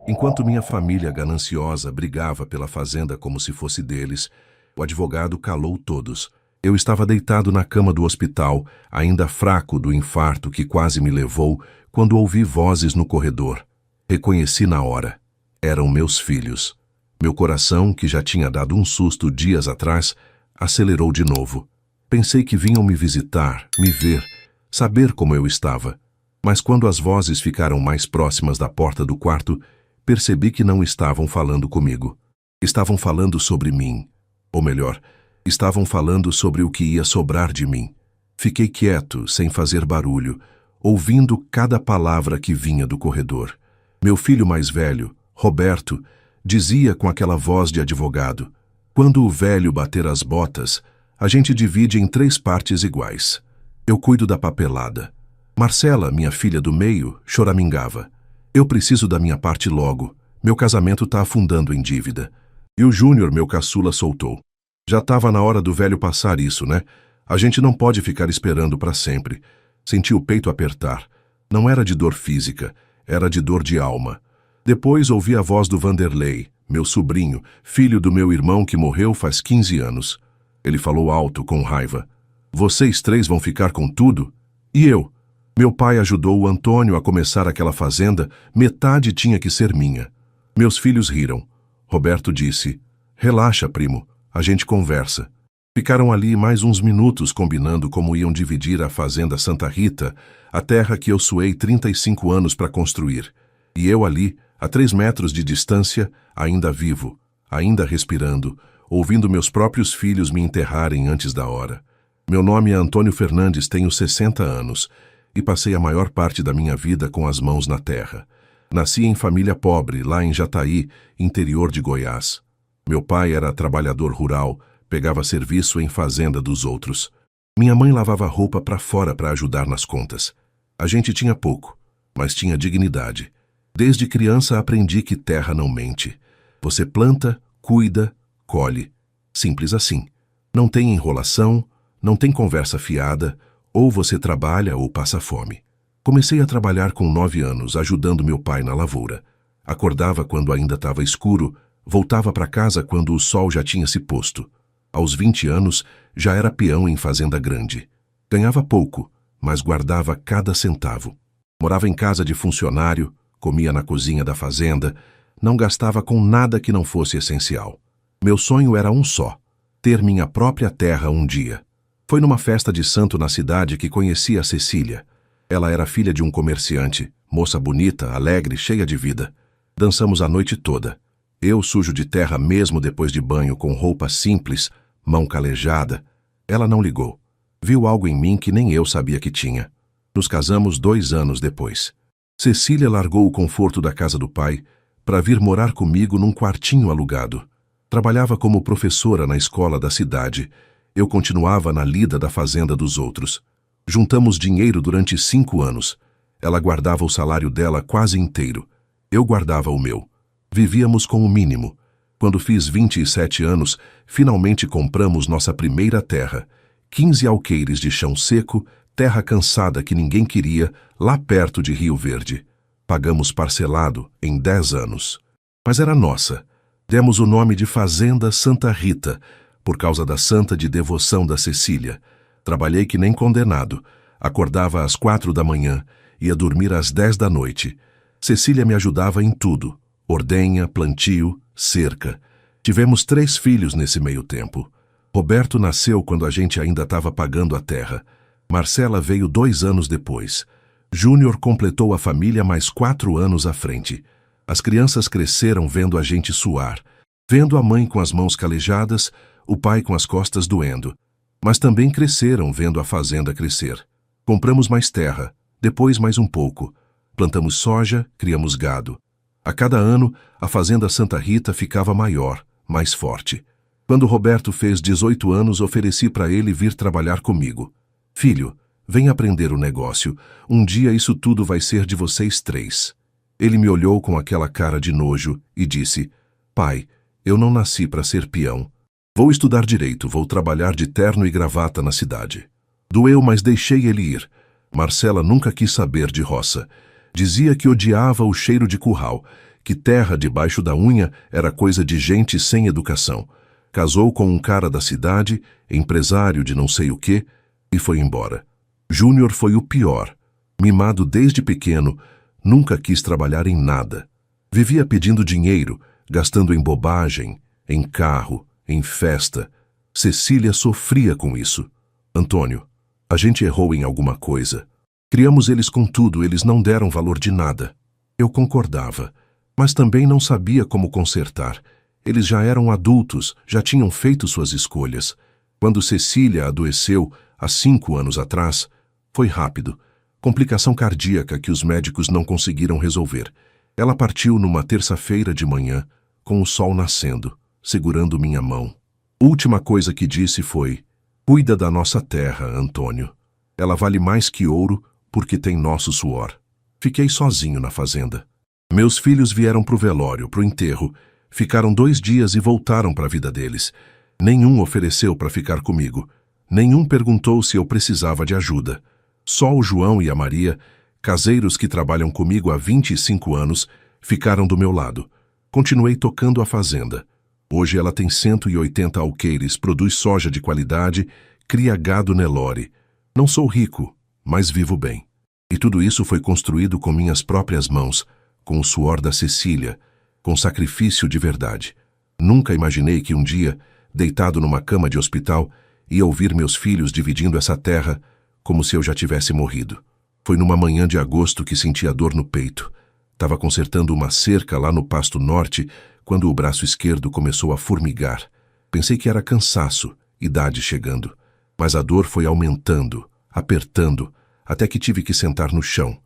Enquanto minha família gananciosa brigava pela fazenda como se fosse deles, o advogado calou todos. Eu estava deitado na cama do hospital, ainda fraco do infarto que quase me levou, quando ouvi vozes no corredor. Reconheci na hora. Eram meus filhos. Meu coração, que já tinha dado um susto dias atrás, acelerou de novo. Pensei que vinham me visitar, me ver, saber como eu estava. Mas quando as vozes ficaram mais próximas da porta do quarto, percebi que não estavam falando comigo. Estavam falando sobre mim. Ou melhor, estavam falando sobre o que ia sobrar de mim. Fiquei quieto, sem fazer barulho, ouvindo cada palavra que vinha do corredor. Meu filho mais velho, Roberto, dizia com aquela voz de advogado: "Quando o velho bater as botas, a gente divide em 3 partes iguais. Eu cuido da papelada." Marcela, minha filha do meio, choramingava: "Eu preciso da minha parte logo. Meu casamento tá afundando em dívida." E o Júnior, meu caçula, soltou: "Já estava na hora do velho passar isso, né? A gente não pode ficar esperando para sempre." Senti o peito apertar. Não era de dor física, era de dor de alma. Depois ouvi a voz do Vanderlei, meu sobrinho, filho do meu irmão que morreu faz 15 anos. Ele falou alto, com raiva: "Vocês 3 vão ficar com tudo? E eu? Meu pai ajudou o Antônio a começar aquela fazenda, metade tinha que ser minha." Meus filhos riram. Roberto disse: "Relaxa, primo, a gente conversa." Ficaram ali mais uns minutos combinando como iam dividir a fazenda Santa Rita, a terra que eu suei 35 anos para construir. E eu ali, a 3 metros de distância, ainda vivo, ainda respirando, ouvindo meus próprios filhos me enterrarem antes da hora. Meu nome é Antônio Fernandes, tenho 60 anos, e passei a maior parte da minha vida com as mãos na terra. Nasci em família pobre, lá em Jataí, interior de Goiás. Meu pai era trabalhador rural, pegava serviço em fazenda dos outros. Minha mãe lavava roupa para fora para ajudar nas contas. A gente tinha pouco, mas tinha dignidade. Desde criança aprendi que terra não mente. Você planta, cuida, colhe. Simples assim. Não tem enrolação, não tem conversa fiada, ou você trabalha ou passa fome. Comecei a trabalhar com 9 anos, ajudando meu pai na lavoura. Acordava quando ainda estava escuro, voltava para casa quando o sol já tinha se posto. Aos 20 anos, já era peão em fazenda grande. Ganhava pouco, mas guardava cada centavo. Morava em casa de funcionário, comia na cozinha da fazenda, não gastava com nada que não fosse essencial. Meu sonho era um só: ter minha própria terra um dia. Foi numa festa de santo na cidade que conheci a Cecília. Ela era filha de um comerciante, moça bonita, alegre, cheia de vida. Dançamos a noite toda. Eu sujo de terra mesmo depois de banho, com roupa simples, mão calejada. Ela não ligou. Viu algo em mim que nem eu sabia que tinha. Nos casamos 2 anos depois. Cecília largou o conforto da casa do pai para vir morar comigo num quartinho alugado. Trabalhava como professora na escola da cidade. Eu continuava na lida da fazenda dos outros. Juntamos dinheiro durante 5 anos. Ela guardava o salário dela quase inteiro. Eu guardava o meu. Vivíamos com o mínimo. Quando fiz 27 anos, finalmente compramos nossa primeira terra. 15 alqueires de chão seco, terra cansada que ninguém queria, lá perto de Rio Verde. Pagamos parcelado em 10 anos. Mas era nossa. Demos o nome de Fazenda Santa Rita, por causa da santa de devoção da Cecília. Trabalhei que nem condenado. Acordava às 4 da manhã, ia dormir às 10 da noite. Cecília me ajudava em tudo: ordenha, plantio, cerca. Tivemos 3 filhos nesse meio tempo. Roberto nasceu quando a gente ainda estava pagando a terra. Marcela veio 2 anos depois. Júnior completou a família mais 4 anos à frente. As crianças cresceram vendo a gente suar, vendo a mãe com as mãos calejadas, o pai com as costas doendo. Mas também cresceram vendo a fazenda crescer. Compramos mais terra, depois mais um pouco. Plantamos soja, criamos gado. A cada ano, a fazenda Santa Rita ficava maior, mais forte. Quando Roberto fez 18 anos, ofereci para ele vir trabalhar comigo. "Filho, vem aprender o negócio. Um dia isso tudo vai ser de vocês 3. Ele me olhou com aquela cara de nojo e disse: "Pai, eu não nasci para ser peão. Vou estudar direito, vou trabalhar de terno e gravata na cidade." Doeu, mas deixei ele ir. Marcela nunca quis saber de roça. Dizia que odiava o cheiro de curral, que terra debaixo da unha era coisa de gente sem educação. Casou com um cara da cidade, empresário de não sei o quê, e foi embora. Júnior foi o pior. Mimado desde pequeno, nunca quis trabalhar em nada. Vivia pedindo dinheiro, gastando em bobagem, em carro, em festa. Cecília sofria com isso. Antônio, a gente errou em alguma coisa. Criamos eles com tudo, eles não deram valor de nada. Eu concordava, mas também não sabia como consertar. Eles já eram adultos, já tinham feito suas escolhas. Quando Cecília adoeceu, há 5 anos atrás, foi rápido. Complicação cardíaca que os médicos não conseguiram resolver. Ela partiu numa terça-feira de manhã, com o sol nascendo, segurando minha mão. Última coisa que disse foi: "Cuida da nossa terra, Antônio. Ela vale mais que ouro porque tem nosso suor." Fiquei sozinho na fazenda. Meus filhos vieram pro velório, pro enterro. Ficaram 2 dias e voltaram para a vida deles. Nenhum ofereceu para ficar comigo. Nenhum perguntou se eu precisava de ajuda. Só o João e a Maria, caseiros que trabalham comigo há 25 anos, ficaram do meu lado. Continuei tocando a fazenda. Hoje ela tem 180 alqueires, produz soja de qualidade, cria gado Nelore. Não sou rico, mas vivo bem. E tudo isso foi construído com minhas próprias mãos, com o suor da Cecília, com sacrifício de verdade. Nunca imaginei que um dia, deitado numa cama de hospital, ia ouvir meus filhos dividindo essa terra como se eu já tivesse morrido. Foi numa manhã de agosto que senti a dor no peito. Estava consertando uma cerca lá no Pasto Norte quando o braço esquerdo começou a formigar. Pensei que era cansaço, idade chegando. Mas a dor foi aumentando, apertando, até que tive que sentar no chão.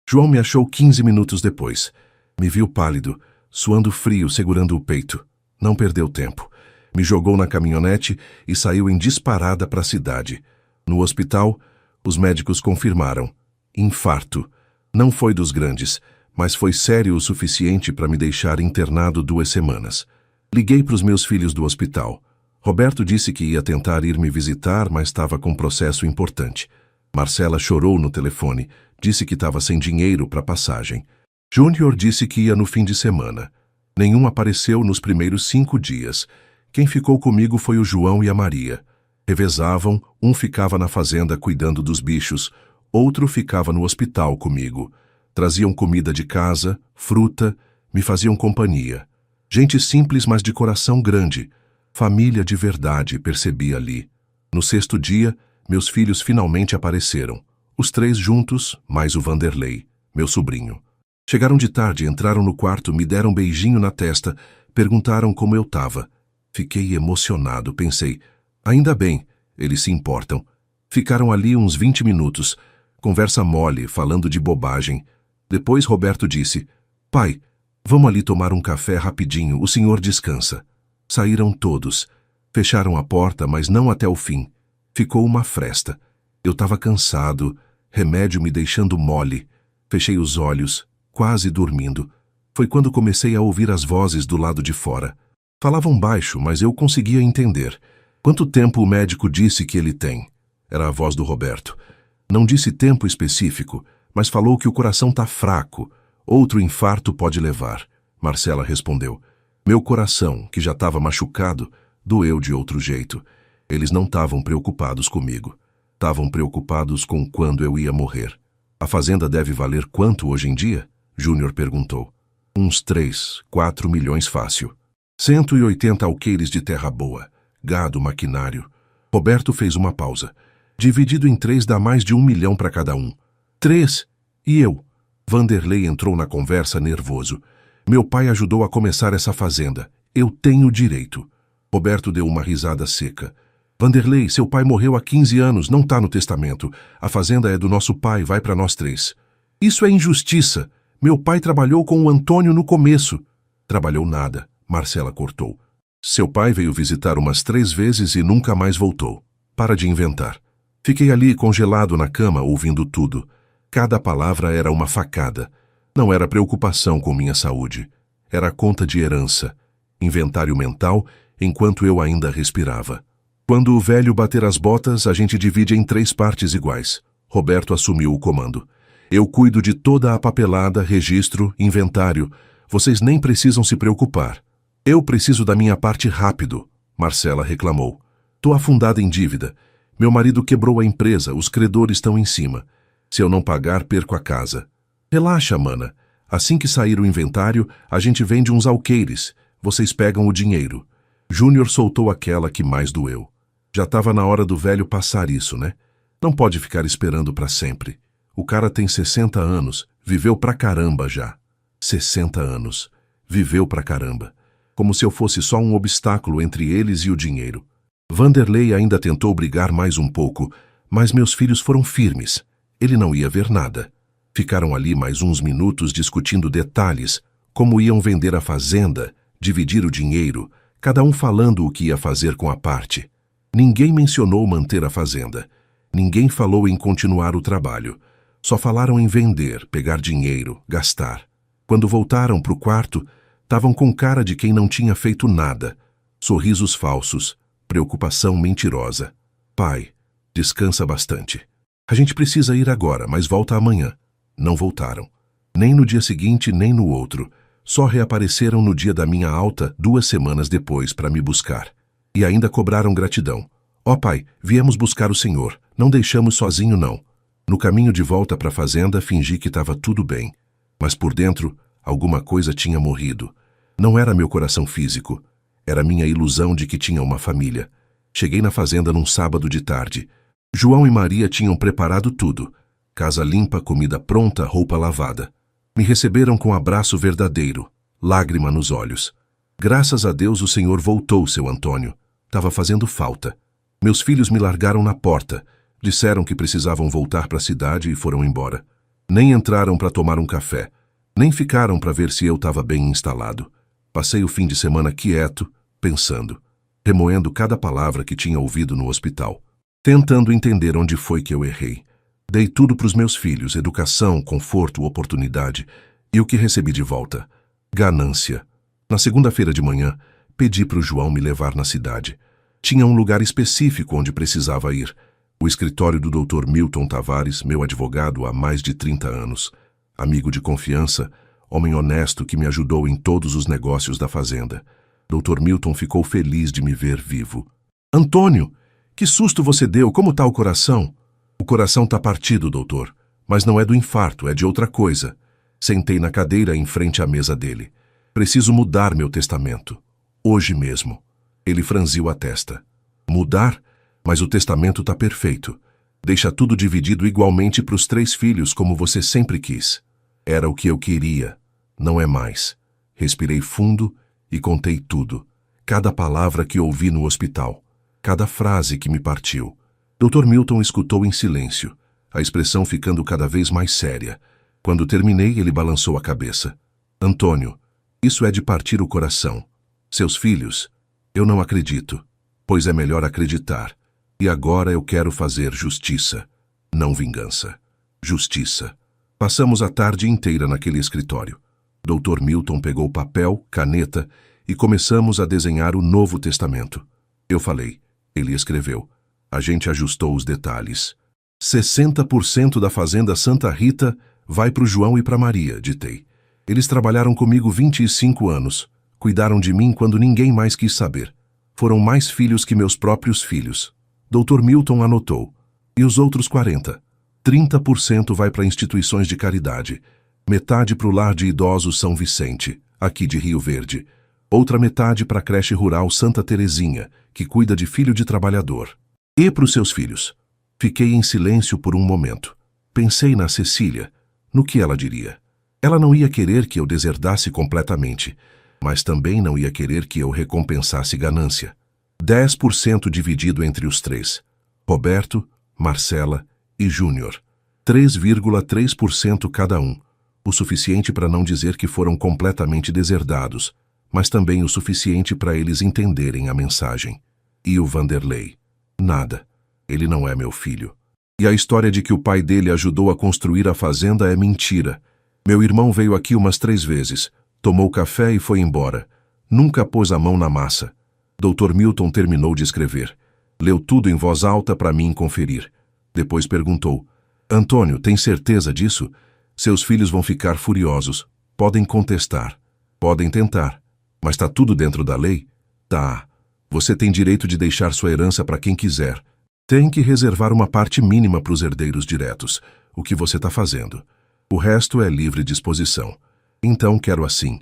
João me achou 15 minutos depois. Me viu pálido, suando frio, segurando o peito. Não perdeu tempo. Me jogou na caminhonete e saiu em disparada para a cidade. No hospital, os médicos confirmaram: infarto. Não foi dos grandes, mas foi sério o suficiente para me deixar internado 2 semanas. Liguei para os meus filhos do hospital. Roberto disse que ia tentar ir me visitar, mas estava com um processo importante. Marcela chorou no telefone, disse que estava sem dinheiro para passagem. Júnior disse que ia no fim de semana. Nenhum apareceu nos primeiros 5 dias. Quem ficou comigo foi o João e a Maria. Revezavam, um ficava na fazenda cuidando dos bichos, outro ficava no hospital comigo. Traziam comida de casa, fruta, me faziam companhia. Gente simples, mas de coração grande. Família de verdade, percebi ali. No 6º dia, meus filhos finalmente apareceram. Os 3 juntos, mais o Vanderlei, meu sobrinho. Chegaram de tarde, entraram no quarto, me deram um beijinho na testa, perguntaram como eu estava. Fiquei emocionado, pensei: ainda bem, eles se importam. Ficaram ali uns 20 minutos, conversa mole, falando de bobagem. Depois Roberto disse: "Pai, vamos ali tomar um café rapidinho, o senhor descansa." Saíram todos. Fecharam a porta, mas não até o fim. Ficou uma fresta. Eu estava cansado, remédio me deixando mole. Fechei os olhos, quase dormindo. Foi quando comecei a ouvir as vozes do lado de fora. Falavam baixo, mas eu conseguia entender. "Quanto tempo o médico disse que ele tem?" Era a voz do Roberto. Não disse tempo específico, mas falou que o coração está fraco. Outro infarto pode levar. Marcela respondeu. Meu coração, que já estava machucado, doeu de outro jeito. Eles não estavam preocupados comigo. Estavam preocupados com quando eu ia morrer. "A fazenda deve valer quanto hoje em dia?" Júnior perguntou. "Uns 3, 4 milhões fácil. 180 alqueires de terra boa, gado, maquinário." Roberto fez uma pausa. "Dividido em 3 dá mais de 1 milhão para cada um." 3? E eu? Vanderlei entrou na conversa nervoso. "Meu pai ajudou a começar essa fazenda. Eu tenho direito." Roberto deu uma risada seca. "Vanderlei, seu pai morreu há 15 anos, não está no testamento. A fazenda é do nosso pai, vai para nós 3. "Isso é injustiça. Meu pai trabalhou com o Antônio no começo." "Trabalhou nada." Marcela cortou. "Seu pai veio visitar umas 3 vezes e nunca mais voltou. Para de inventar." Fiquei ali congelado na cama ouvindo tudo. Cada palavra era uma facada. Não era preocupação com minha saúde. Era conta de herança. Inventário mental enquanto eu ainda respirava. Quando o velho bater as botas, a gente divide em 3 partes iguais. Roberto assumiu o comando. "Eu cuido de toda a papelada, registro, inventário. Vocês nem precisam se preocupar. Eu preciso da minha parte rápido, Marcela reclamou. Tô afundada em dívida. Meu marido quebrou a empresa, os credores estão em cima. Se eu não pagar, perco a casa. Relaxa, mana. Assim que sair o inventário, a gente vende uns alqueires. Vocês pegam o dinheiro. Júnior soltou aquela que mais doeu. Já estava na hora do velho passar isso, né? Não pode ficar esperando para sempre. O cara tem 60 anos, viveu pra caramba já. 60 anos. Viveu pra caramba. Como se eu fosse só um obstáculo entre eles e o dinheiro. Vanderlei ainda tentou brigar mais um pouco, mas meus filhos foram firmes. Ele não ia ver nada. Ficaram ali mais uns minutos discutindo detalhes, como iam vender a fazenda, dividir o dinheiro, cada um falando o que ia fazer com a parte. Ninguém mencionou manter a fazenda. Ninguém falou em continuar o trabalho. Só falaram em vender, pegar dinheiro, gastar. Quando voltaram para o quarto, estavam com cara de quem não tinha feito nada. Sorrisos falsos, preocupação mentirosa. Pai, descansa bastante. A gente precisa ir agora, mas volta amanhã. Não voltaram. Nem no dia seguinte, nem no outro. Só reapareceram no dia da minha alta 2 semanas depois para me buscar. E ainda cobraram gratidão. Ó pai, viemos buscar o senhor. Não deixamos sozinho, não. No caminho de volta para a fazenda, fingi que estava tudo bem. Mas por dentro, alguma coisa tinha morrido. Não era meu coração físico. Era minha ilusão de que tinha uma família. Cheguei na fazenda num sábado de tarde. João e Maria tinham preparado tudo. Casa limpa, comida pronta, roupa lavada. Me receberam com um abraço verdadeiro, lágrima nos olhos. Graças a Deus o senhor voltou, seu Antônio. Tava fazendo falta. Meus filhos me largaram na porta. Disseram que precisavam voltar para a cidade e foram embora. Nem entraram para tomar um café. Nem ficaram para ver se eu estava bem instalado. Passei o fim de semana quieto, pensando, remoendo cada palavra que tinha ouvido no hospital, tentando entender onde foi que eu errei. Dei tudo para os meus filhos, educação, conforto, oportunidade, e o que recebi de volta? Ganância. Na segunda-feira de manhã, pedi para o João me levar na cidade. Tinha um lugar específico onde precisava ir. O escritório do Dr. Milton Tavares, meu advogado há mais de 30 anos. Amigo de confiança, homem honesto que me ajudou em todos os negócios da fazenda. Dr. Milton ficou feliz de me ver vivo. Antônio, que susto você deu, como tá o coração? O coração tá partido, doutor, mas não é do infarto, é de outra coisa. Sentei na cadeira em frente à mesa dele. Preciso mudar meu testamento. Hoje mesmo. Ele franziu a testa. Mudar? Mas o testamento tá perfeito. Deixa tudo dividido igualmente para os 3 filhos, como você sempre quis. Era o que eu queria. Não é mais. Respirei fundo e contei tudo. Cada palavra que ouvi no hospital. Cada frase que me partiu. Dr. Milton escutou em silêncio, a expressão ficando cada vez mais séria. Quando terminei, ele balançou a cabeça. Antônio, isso é de partir o coração. Seus filhos? Eu não acredito, pois é melhor acreditar. E agora eu quero fazer justiça, não vingança. Justiça. Passamos a tarde inteira naquele escritório. Dr. Milton pegou papel, caneta e começamos a desenhar o Novo Testamento. Eu falei, ele escreveu. A gente ajustou os detalhes. 60% da fazenda Santa Rita vai para o João e para Maria, ditei. Eles trabalharam comigo 25 anos. Cuidaram de mim quando ninguém mais quis saber. Foram mais filhos que meus próprios filhos. Dr. Milton anotou. E os outros 40%? 30% vai para instituições de caridade. Metade para o Lar de Idosos São Vicente, aqui de Rio Verde. Outra metade para a creche rural Santa Terezinha, que cuida de filho de trabalhador. E para os seus filhos. Fiquei em silêncio por um momento. Pensei na Cecília, no que ela diria. Ela não ia querer que eu deserdasse completamente, mas também não ia querer que eu recompensasse ganância. 10% dividido entre os 3. Roberto, Marcela e Júnior. 3,3% cada um. O suficiente para não dizer que foram completamente deserdados, mas também o suficiente para eles entenderem a mensagem. E o Vanderlei? Nada. Ele não é meu filho. E a história de que o pai dele ajudou a construir a fazenda é mentira. Meu irmão veio aqui umas 3 vezes, tomou café e foi embora. Nunca pôs a mão na massa. Dr. Milton terminou de escrever. Leu tudo em voz alta para mim conferir. Depois perguntou, Antônio, tem certeza disso? Seus filhos vão ficar furiosos. Podem contestar. Podem tentar. Mas está tudo dentro da lei? Tá. Você tem direito de deixar sua herança para quem quiser. Tem que reservar uma parte mínima para os herdeiros diretos, o que você está fazendo. O resto é livre disposição. Então quero assim,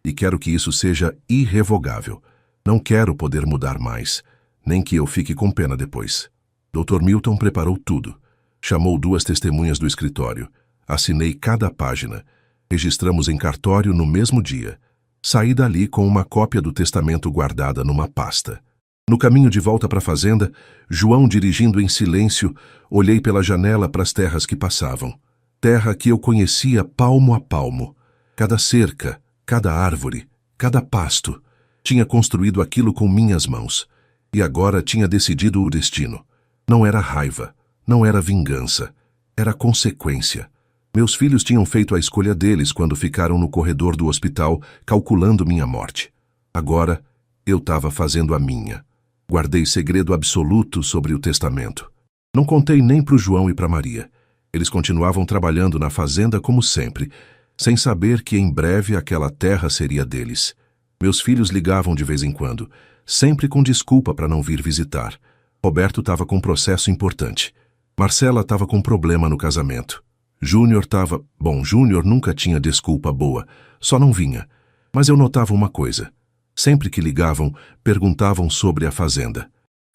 e quero que isso seja irrevogável. Não quero poder mudar mais, nem que eu fique com pena depois. Dr. Milton preparou tudo. Chamou 2 testemunhas do escritório. Assinei cada página. Registramos em cartório no mesmo dia. Saí dali com uma cópia do testamento guardada numa pasta. No caminho de volta para a fazenda, João dirigindo em silêncio, olhei pela janela para as terras que passavam. Terra que eu conhecia palmo a palmo. Cada cerca, cada árvore, cada pasto. Tinha construído aquilo com minhas mãos. E agora tinha decidido o destino. Não era raiva, não era vingança. Era consequência. Meus filhos tinham feito a escolha deles quando ficaram no corredor do hospital calculando minha morte. Agora, eu estava fazendo a minha. Guardei segredo absoluto sobre o testamento. Não contei nem para o João e para Maria. Eles continuavam trabalhando na fazenda como sempre, sem saber que em breve aquela terra seria deles. Meus filhos ligavam de vez em quando, sempre com desculpa para não vir visitar. Roberto estava com um processo importante. Marcela estava com problema no casamento. Júnior estava... Bom, Júnior nunca tinha desculpa boa, só não vinha. Mas eu notava uma coisa. Sempre que ligavam, perguntavam sobre a fazenda.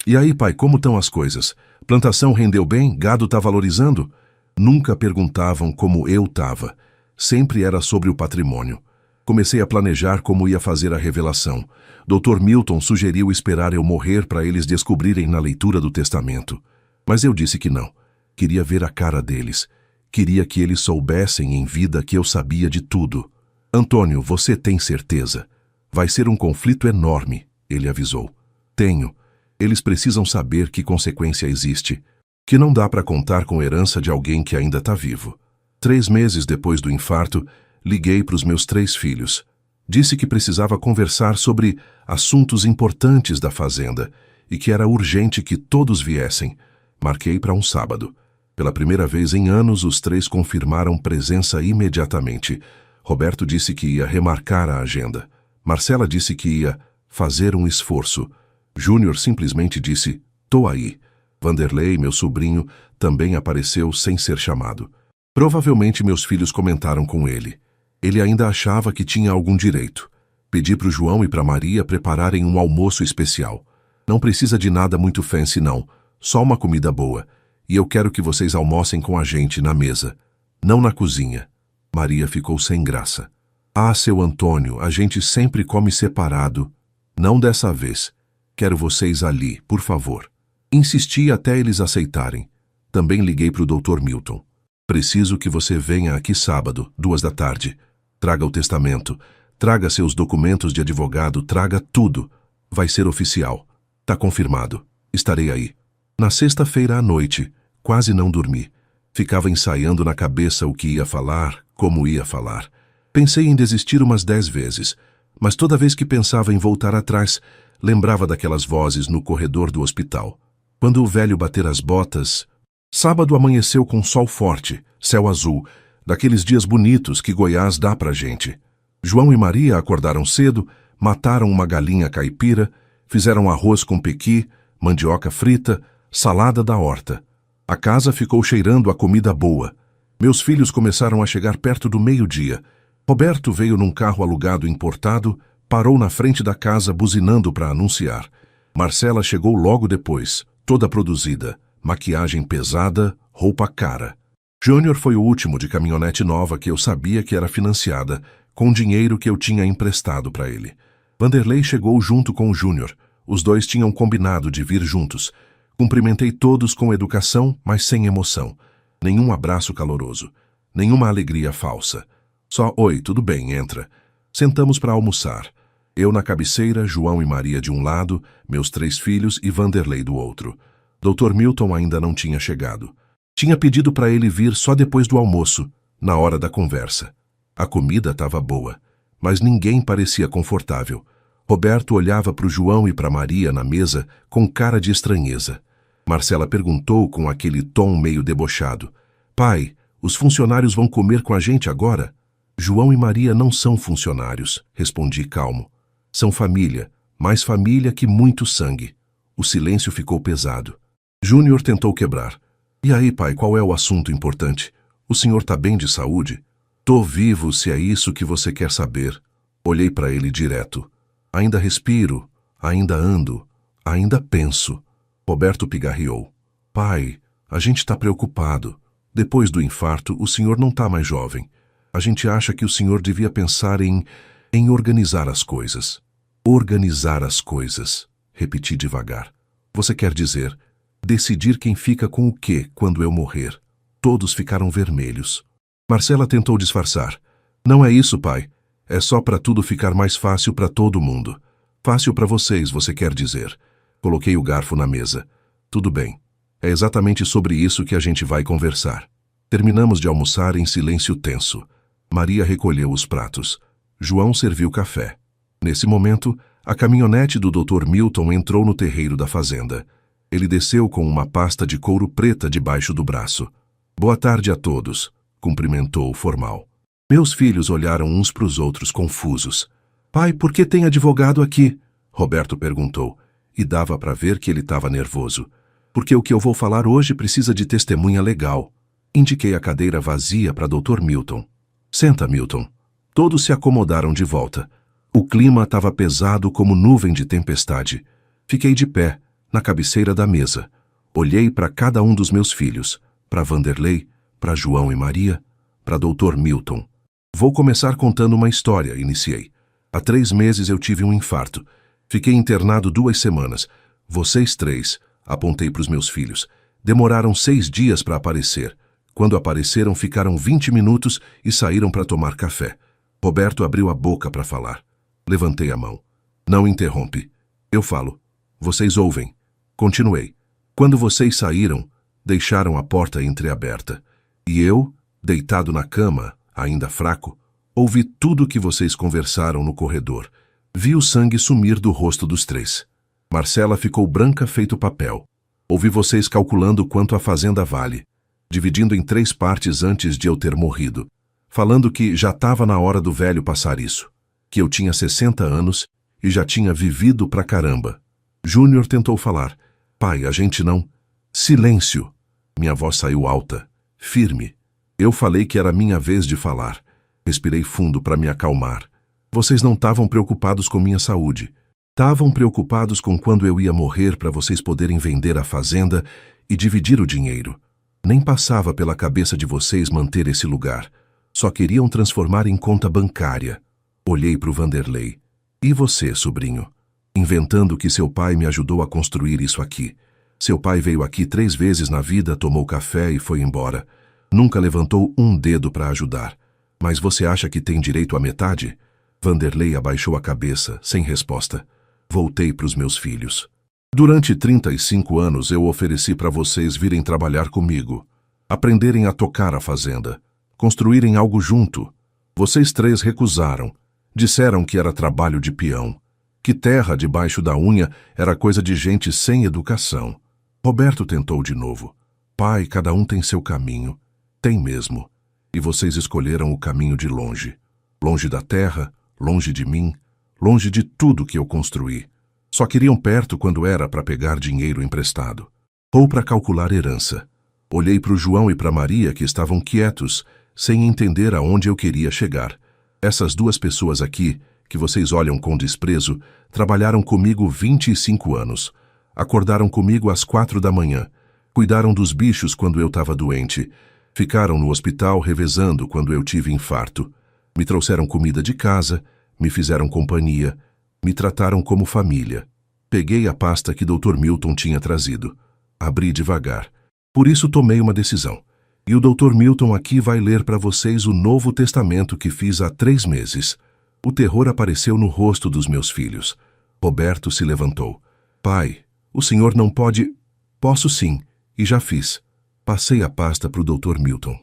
E aí, pai, como estão as coisas? Plantação rendeu bem? Gado está valorizando? Nunca perguntavam como eu estava. Sempre era sobre o patrimônio. Comecei a planejar como ia fazer a revelação. Dr. Milton sugeriu esperar eu morrer para eles descobrirem na leitura do testamento. Mas eu disse que não. Queria ver a cara deles. Queria que eles soubessem em vida que eu sabia de tudo. Antônio, você tem certeza? Vai ser um conflito enorme, ele avisou. Tenho. Eles precisam saber que consequência existe. Que não dá para contar com herança de alguém que ainda está vivo. 3 meses depois do infarto, liguei para os meus 3 filhos. Disse que precisava conversar sobre assuntos importantes da fazenda e que era urgente que todos viessem. Marquei para um sábado. Pela primeira vez em anos, os 3 confirmaram presença imediatamente. Roberto disse que ia remarcar a agenda. Marcela disse que ia fazer um esforço. Júnior simplesmente disse, tô aí. Vanderlei, meu sobrinho, também apareceu sem ser chamado. Provavelmente meus filhos comentaram com ele. Ele ainda achava que tinha algum direito. Pedi para o João e para Maria prepararem um almoço especial. Não precisa de nada muito fancy, não. Só uma comida boa. E eu quero que vocês almocem com a gente na mesa, não na cozinha. Maria ficou sem graça. Ah, seu Antônio, a gente sempre come separado. Não dessa vez. Quero vocês ali, por favor. Insisti até eles aceitarem. Também liguei para o Dr. Milton. Preciso que você venha aqui sábado, 2 da tarde. Traga o testamento, traga seus documentos de advogado, traga tudo. Vai ser oficial. Tá confirmado. Estarei aí. Na sexta-feira à noite, quase não dormi. Ficava ensaiando na cabeça o que ia falar, como ia falar. Pensei em desistir umas 10 vezes, mas toda vez que pensava em voltar atrás, lembrava daquelas vozes no corredor do hospital. Quando o velho bater as botas... Sábado amanheceu com sol forte, céu azul, daqueles dias bonitos que Goiás dá pra gente. João e Maria acordaram cedo, mataram uma galinha caipira, fizeram arroz com pequi, mandioca frita, salada da horta. A casa ficou cheirando a comida boa. Meus filhos começaram a chegar perto do meio-dia. Roberto veio num carro alugado importado, parou na frente da casa buzinando para anunciar. Marcela chegou logo depois, toda produzida, maquiagem pesada, roupa cara. Júnior foi o último de caminhonete nova que eu sabia que era financiada, com dinheiro que eu tinha emprestado para ele. Vanderlei chegou junto com o Júnior. Os 2 tinham combinado de vir juntos. Cumprimentei todos com educação, mas sem emoção. Nenhum abraço caloroso. Nenhuma alegria falsa. Só, oi, tudo bem, entra. Sentamos para almoçar. Eu na cabeceira, João e Maria de um lado, meus 3 filhos e Vanderlei do outro. Dr. Milton ainda não tinha chegado. Tinha pedido para ele vir só depois do almoço, na hora da conversa. A comida estava boa, mas ninguém parecia confortável. Roberto olhava para o João e para Maria na mesa com cara de estranheza. Marcela perguntou com aquele tom meio debochado. Pai, os funcionários vão comer com a gente agora? João e Maria não são funcionários, respondi calmo. São família, mais família que muito sangue. O silêncio ficou pesado. Júnior tentou quebrar. E aí, pai, qual é o assunto importante? O senhor tá bem de saúde? Tô vivo, se é isso que você quer saber. Olhei para ele direto. Ainda respiro, ainda ando, ainda penso. Roberto pigarreou. Pai, a gente tá preocupado. Depois do infarto, o senhor não tá mais jovem. A gente acha que o senhor devia pensar em organizar as coisas. Organizar as coisas, repeti devagar. Você quer dizer, decidir quem fica com o quê quando eu morrer. Todos ficaram vermelhos. Marcela tentou disfarçar. Não é isso, pai. É só para tudo ficar mais fácil para todo mundo. Fácil para vocês, você quer dizer. Coloquei o garfo na mesa. Tudo bem. É exatamente sobre isso que a gente vai conversar. Terminamos de almoçar em silêncio tenso. Maria recolheu os pratos. João serviu café. Nesse momento, a caminhonete do Dr. Milton entrou no terreiro da fazenda. Ele desceu com uma pasta de couro preta debaixo do braço. Boa tarde a todos, cumprimentou formal. Meus filhos olharam uns para os outros confusos. Pai, por que tem advogado aqui? Roberto perguntou, e dava para ver que ele estava nervoso. Porque o que eu vou falar hoje precisa de testemunha legal. Indiquei a cadeira vazia para Dr. Milton. Senta, Milton. Todos se acomodaram de volta. O clima estava pesado como nuvem de tempestade. Fiquei de pé, na cabeceira da mesa. Olhei para cada um dos meus filhos, para Vanderlei, para João e Maria, para Dr. Milton. Vou começar contando uma história, iniciei. Há 3 meses eu tive um infarto. Fiquei internado 2 semanas. Vocês 3, apontei para os meus filhos, demoraram 6 dias para aparecer. Quando apareceram, ficaram 20 minutos e saíram para tomar café. Roberto abriu a boca para falar. Levantei a mão. Não interrompe. Eu falo. Vocês ouvem. Continuei. Quando vocês saíram, deixaram a porta entreaberta. E eu, deitado na cama, ainda fraco, ouvi tudo o que vocês conversaram no corredor. Vi o sangue sumir do rosto dos 3. Marcela ficou branca feito papel. Ouvi vocês calculando quanto a fazenda vale, dividindo em 3 partes antes de eu ter morrido, falando que já estava na hora do velho passar isso, que eu tinha 60 anos e já tinha vivido pra caramba. Júnior tentou falar. Pai, a gente não... Silêncio! Minha voz saiu alta, firme. Eu falei que era minha vez de falar. Respirei fundo para me acalmar. Vocês não estavam preocupados com minha saúde. Estavam preocupados com quando eu ia morrer para vocês poderem vender a fazenda e dividir o dinheiro. Nem passava pela cabeça de vocês manter esse lugar. Só queriam transformar em conta bancária. Olhei para o Vanderlei. E você, sobrinho? Inventando que seu pai me ajudou a construir isso aqui. Seu pai veio aqui 3 vezes na vida, tomou café e foi embora. Nunca levantou um dedo para ajudar. Mas você acha que tem direito à metade? Vanderlei abaixou a cabeça, sem resposta. Voltei para os meus filhos. Durante 35 anos eu ofereci para vocês virem trabalhar comigo, aprenderem a tocar a fazenda, construírem algo junto. Vocês 3 recusaram. Disseram que era trabalho de peão, que terra debaixo da unha era coisa de gente sem educação. Roberto tentou de novo. Pai, cada um tem seu caminho. Tem mesmo. E vocês escolheram o caminho de longe. Longe da terra, longe de mim, longe de tudo que eu construí. Só queriam perto quando era para pegar dinheiro emprestado. Ou para calcular herança. Olhei para o João e para Maria que estavam quietos, sem entender aonde eu queria chegar. Essas 2 pessoas aqui, que vocês olham com desprezo, trabalharam comigo 25 anos. Acordaram comigo às 4 da manhã. Cuidaram dos bichos quando eu estava doente. Ficaram no hospital revezando quando eu tive infarto. Me trouxeram comida de casa, me fizeram companhia, me trataram como família. Peguei a pasta que Dr. Milton tinha trazido. Abri devagar. Por isso tomei uma decisão. E o Dr. Milton aqui vai ler para vocês o Novo Testamento que fiz há 3 meses. O terror apareceu no rosto dos meus filhos. Roberto se levantou. Pai, o senhor não pode... Posso sim, e já fiz. Passei a pasta para o Dr. Milton.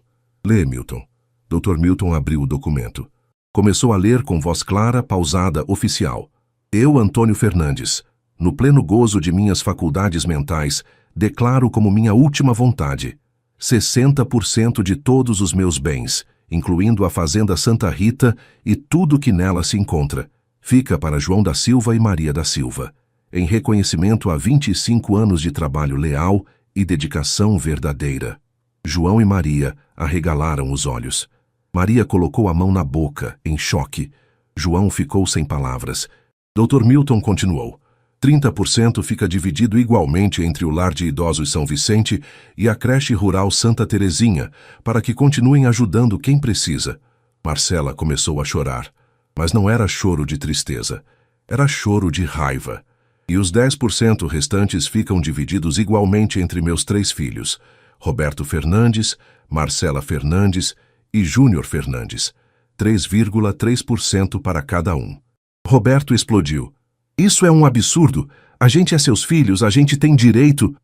Lê, Milton. Dr. Milton abriu o documento. Começou a ler com voz clara, pausada, oficial. Eu, Antônio Fernandes, no pleno gozo de minhas faculdades mentais, declaro como minha última vontade 60% de todos os meus bens, incluindo a Fazenda Santa Rita e tudo que nela se encontra. Fica para João da Silva e Maria da Silva, em reconhecimento a 25 anos de trabalho leal e dedicação verdadeira. João e Maria arregalaram os olhos. Maria colocou a mão na boca, em choque. João ficou sem palavras. Dr. Milton continuou. 30% fica dividido igualmente entre o Lar de Idosos São Vicente e a creche rural Santa Terezinha, para que continuem ajudando quem precisa. Marcela começou a chorar, mas não era choro de tristeza, era choro de raiva. E os 10% restantes ficam divididos igualmente entre meus 3 filhos, Roberto Fernandes, Marcela Fernandes e Júnior Fernandes, 3,3% para cada um. Roberto explodiu. Isso é um absurdo. A gente é seus filhos, a gente tem direito...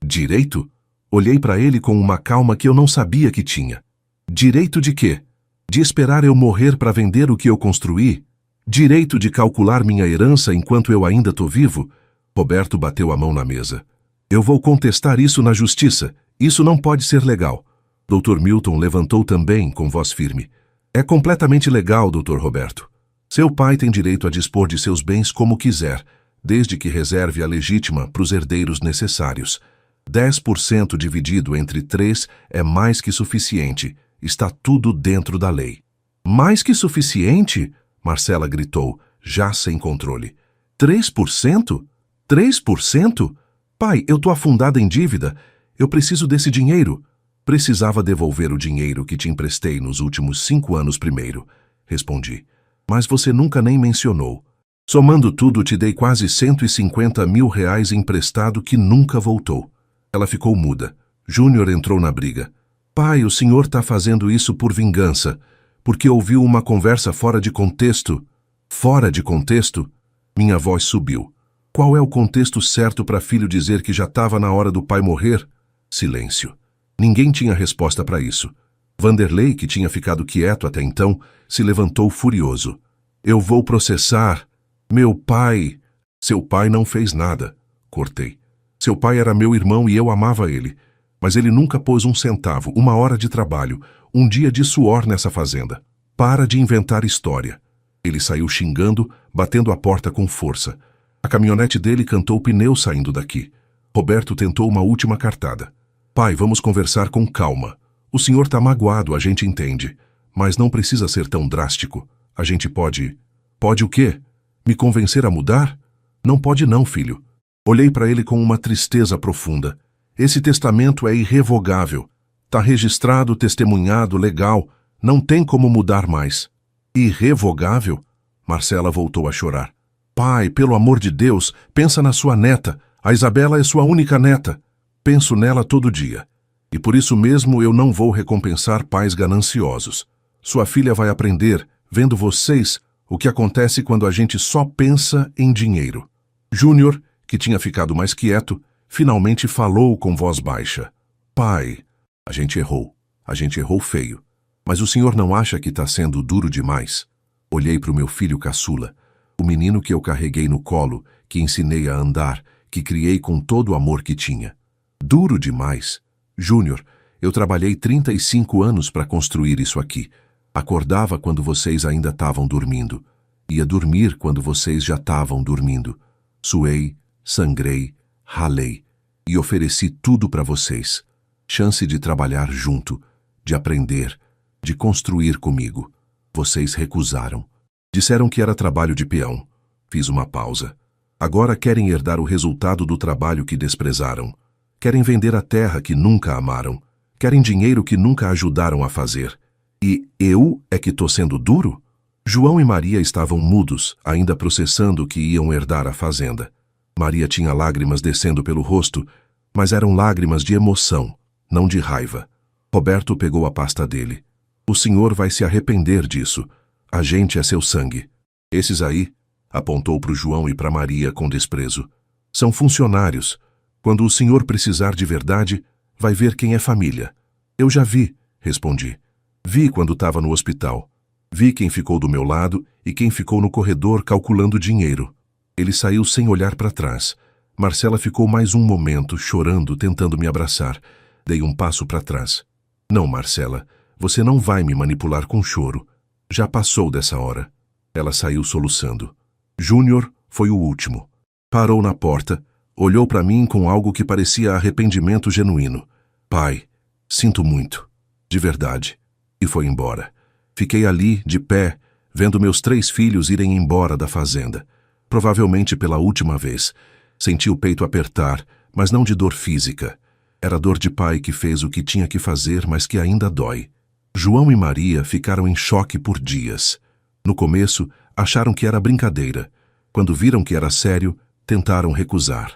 Direito? Olhei para ele com uma calma que eu não sabia que tinha. Direito de quê? De esperar eu morrer para vender o que eu construí? Direito de calcular minha herança enquanto eu ainda tô vivo? Roberto bateu a mão na mesa. Eu vou contestar isso na justiça. Isso não pode ser legal. Dr. Milton levantou também, com voz firme. É completamente legal, Dr. Roberto. Seu pai tem direito a dispor de seus bens como quiser, desde que reserve a legítima para os herdeiros necessários. 10% dividido entre 3 é mais que suficiente. Está tudo dentro da lei. Mais que suficiente? Marcela gritou, já sem controle. 3%? 3%? Pai, eu tô afundada em dívida. Eu preciso desse dinheiro. Precisava devolver o dinheiro que te emprestei nos últimos 5 anos primeiro, respondi. Mas você nunca nem mencionou. Somando tudo, te dei quase 150 mil reais emprestado que nunca voltou. Ela ficou muda. Júnior entrou na briga. Pai, o senhor tá fazendo isso por vingança, porque ouviu uma conversa fora de contexto. Fora de contexto? Minha voz subiu. Qual é o contexto certo para filho dizer que já estava na hora do pai morrer? Silêncio. Ninguém tinha resposta para isso. Vanderlei, que tinha ficado quieto até então, se levantou furioso. Eu vou processar. Meu pai... Seu pai não fez nada. Cortei. Seu pai era meu irmão e eu amava ele. Mas ele nunca pôs um centavo, uma hora de trabalho, um dia de suor nessa fazenda. Para de inventar história. Ele saiu xingando, batendo a porta com força. A caminhonete dele cantou pneu saindo daqui. Roberto tentou uma última cartada. Pai, vamos conversar com calma. O senhor tá magoado, a gente entende. Mas não precisa ser tão drástico. A gente pode... Pode o quê? Me convencer a mudar? Não pode não, filho. Olhei para ele com uma tristeza profunda. Esse testamento é irrevogável. Tá registrado, testemunhado, legal. Não tem como mudar mais. Irrevogável? Marcela voltou a chorar. Pai, pelo amor de Deus, pensa na sua neta. A Isabela é sua única neta. Penso nela todo dia. E por isso mesmo eu não vou recompensar pais gananciosos. Sua filha vai aprender, vendo vocês, o que acontece quando a gente só pensa em dinheiro. Júnior, que tinha ficado mais quieto, finalmente falou com voz baixa. Pai, a gente errou feio. Mas o senhor não acha que está sendo duro demais? Olhei para o meu filho caçula, o menino que eu carreguei no colo, que ensinei a andar, que criei com todo o amor que tinha. Duro demais. Júnior, eu trabalhei 35 anos para construir isso aqui. Acordava quando vocês ainda estavam dormindo. Ia dormir quando vocês já estavam dormindo. Suei, sangrei, ralei e ofereci tudo para vocês. Chance de trabalhar junto, de aprender, de construir comigo. Vocês recusaram. Disseram que era trabalho de peão. Fiz uma pausa. Agora querem herdar o resultado do trabalho que desprezaram. Querem vender a terra que nunca amaram. Querem dinheiro que nunca ajudaram a fazer. E eu é que tô sendo duro? João e Maria estavam mudos, ainda processando que iam herdar a fazenda. Maria tinha lágrimas descendo pelo rosto, mas eram lágrimas de emoção, não de raiva. Roberto pegou a pasta dele. O senhor vai se arrepender disso. A gente é seu sangue. Esses aí, apontou para o João e para Maria com desprezo, são funcionários. Quando o senhor precisar de verdade, vai ver quem é família. Eu já vi, respondi. Vi quando estava no hospital. Vi quem ficou do meu lado e quem ficou no corredor calculando dinheiro. Ele saiu sem olhar para trás. Marcela ficou mais um momento, chorando, tentando me abraçar. Dei um passo para trás. Não, Marcela, Você não vai me manipular com choro. Já passou dessa hora. Ela saiu soluçando. Júnior foi o último. Parou na porta, olhou para mim com algo que parecia arrependimento genuíno. Pai, sinto muito. De verdade. E foi embora. Fiquei ali, de pé, vendo meus 3 filhos irem embora da fazenda. Provavelmente pela última vez. Senti o peito apertar, mas não de dor física. Era dor de pai que fez o que tinha que fazer, mas que ainda dói. João e Maria ficaram em choque por dias. No começo, acharam que era brincadeira. Quando viram que era sério, tentaram recusar.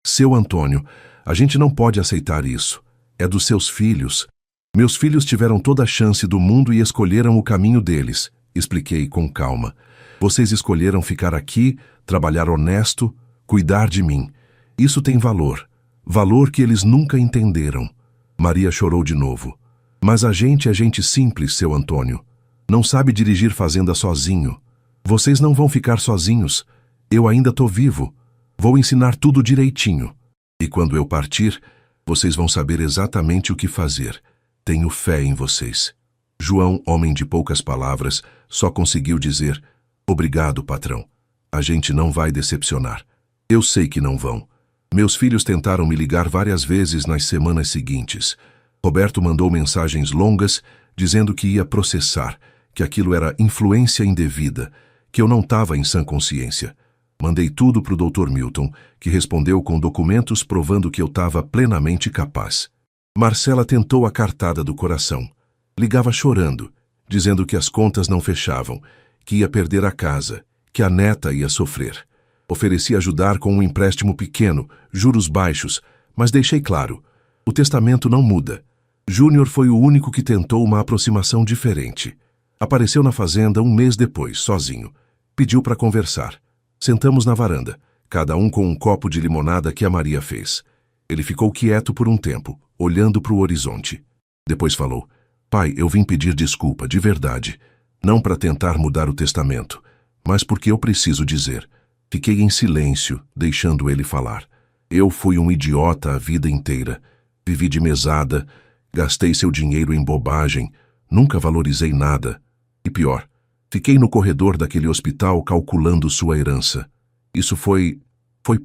Seu Antônio, a gente não pode aceitar isso. É dos seus filhos. Meus filhos tiveram toda a chance do mundo e escolheram o caminho deles, expliquei com calma. Vocês escolheram ficar aqui, trabalhar honesto, cuidar de mim. Isso tem valor. Valor que eles nunca entenderam. Maria chorou de novo. Mas a gente é gente simples, seu Antônio. Não sabe dirigir fazenda sozinho. Vocês não vão ficar sozinhos. Eu ainda tô vivo. Vou ensinar tudo direitinho. E quando eu partir, vocês vão saber exatamente o que fazer. Tenho fé em vocês. João, homem de poucas palavras, só conseguiu dizer: obrigado, patrão. A gente não vai decepcionar. Eu sei que não vão. Meus filhos tentaram me ligar várias vezes nas semanas seguintes. Roberto mandou mensagens longas dizendo que ia processar, que aquilo era influência indevida, que eu não estava em sã consciência. Mandei tudo para o Dr. Milton, que respondeu com documentos provando que eu estava plenamente capaz. Marcela tentou a cartada do coração. Ligava chorando, dizendo que as contas não fechavam, que ia perder a casa, que a neta ia sofrer. Ofereci ajudar com um empréstimo pequeno, juros baixos, mas deixei claro, o testamento não muda. Júnior foi o único que tentou uma aproximação diferente. Apareceu na fazenda um mês depois, sozinho. Pediu para conversar. Sentamos na varanda, cada um com um copo de limonada que a Maria fez. Ele ficou quieto por um tempo, olhando para o horizonte. Depois falou: pai, eu vim pedir desculpa, de verdade. Não para tentar mudar o testamento, mas porque eu preciso dizer. Fiquei em silêncio, deixando ele falar. Eu fui um idiota a vida inteira. Vivi de mesada, gastei seu dinheiro em bobagem, nunca valorizei nada. E pior, fiquei no corredor daquele hospital calculando sua herança. Isso foi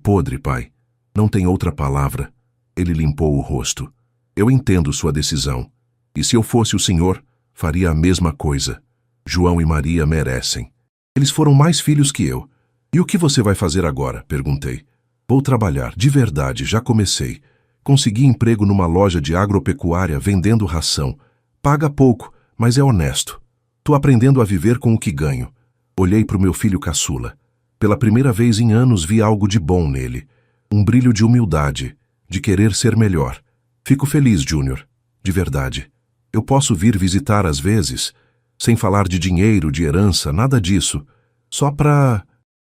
podre, pai. Não tem outra palavra. Ele limpou o rosto. Eu entendo sua decisão. E se eu fosse o senhor, faria a mesma coisa. João e Maria merecem. Eles foram mais filhos que eu. E o que você vai fazer agora? Perguntei. Vou trabalhar, de verdade, já comecei. Consegui emprego numa loja de agropecuária vendendo ração. Paga pouco, mas é honesto. Tô aprendendo a viver com o que ganho. Olhei para o meu filho caçula. Pela primeira vez em anos vi algo de bom nele. Um brilho de humildade, de querer ser melhor. Fico feliz, Júnior. De verdade. Eu posso vir visitar às vezes, sem falar de dinheiro, de herança, nada disso. Só pra,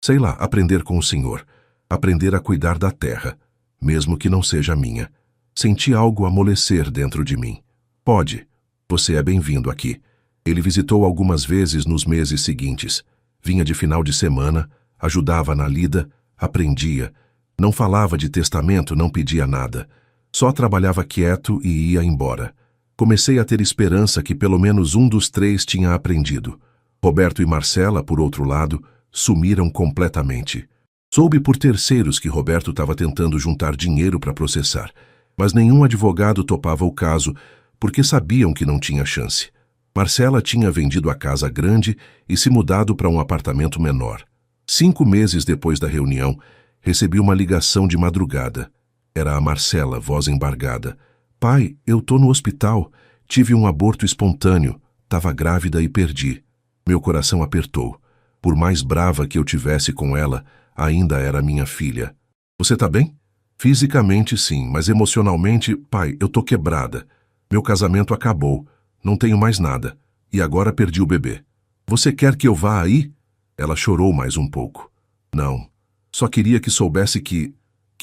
sei lá, aprender com o senhor. Aprender a cuidar da terra, mesmo que não seja minha. Senti algo amolecer dentro de mim. Pode. Você é bem-vindo aqui. Ele visitou algumas vezes nos meses seguintes. Vinha de final de semana, ajudava na lida, aprendia. Não falava de testamento, não pedia nada. Só trabalhava quieto e ia embora. Comecei a ter esperança que pelo menos um dos 3 tinha aprendido. Roberto e Marcela, por outro lado, sumiram completamente. Soube por terceiros que Roberto estava tentando juntar dinheiro para processar, mas nenhum advogado topava o caso porque sabiam que não tinha chance. Marcela tinha vendido a casa grande e se mudado para um apartamento menor. 5 meses depois da reunião, recebi uma ligação de madrugada. Era a Marcela, voz embargada. Pai, eu tô no hospital. Tive um aborto espontâneo. Tava grávida e perdi. Meu coração apertou. Por mais brava que eu tivesse com ela, ainda era minha filha. Você tá bem? Fisicamente sim, mas emocionalmente, pai, eu tô quebrada. Meu casamento acabou. Não tenho mais nada. E agora perdi o bebê. Você quer que eu vá aí? Ela chorou mais um pouco. Não. Só queria que soubesse que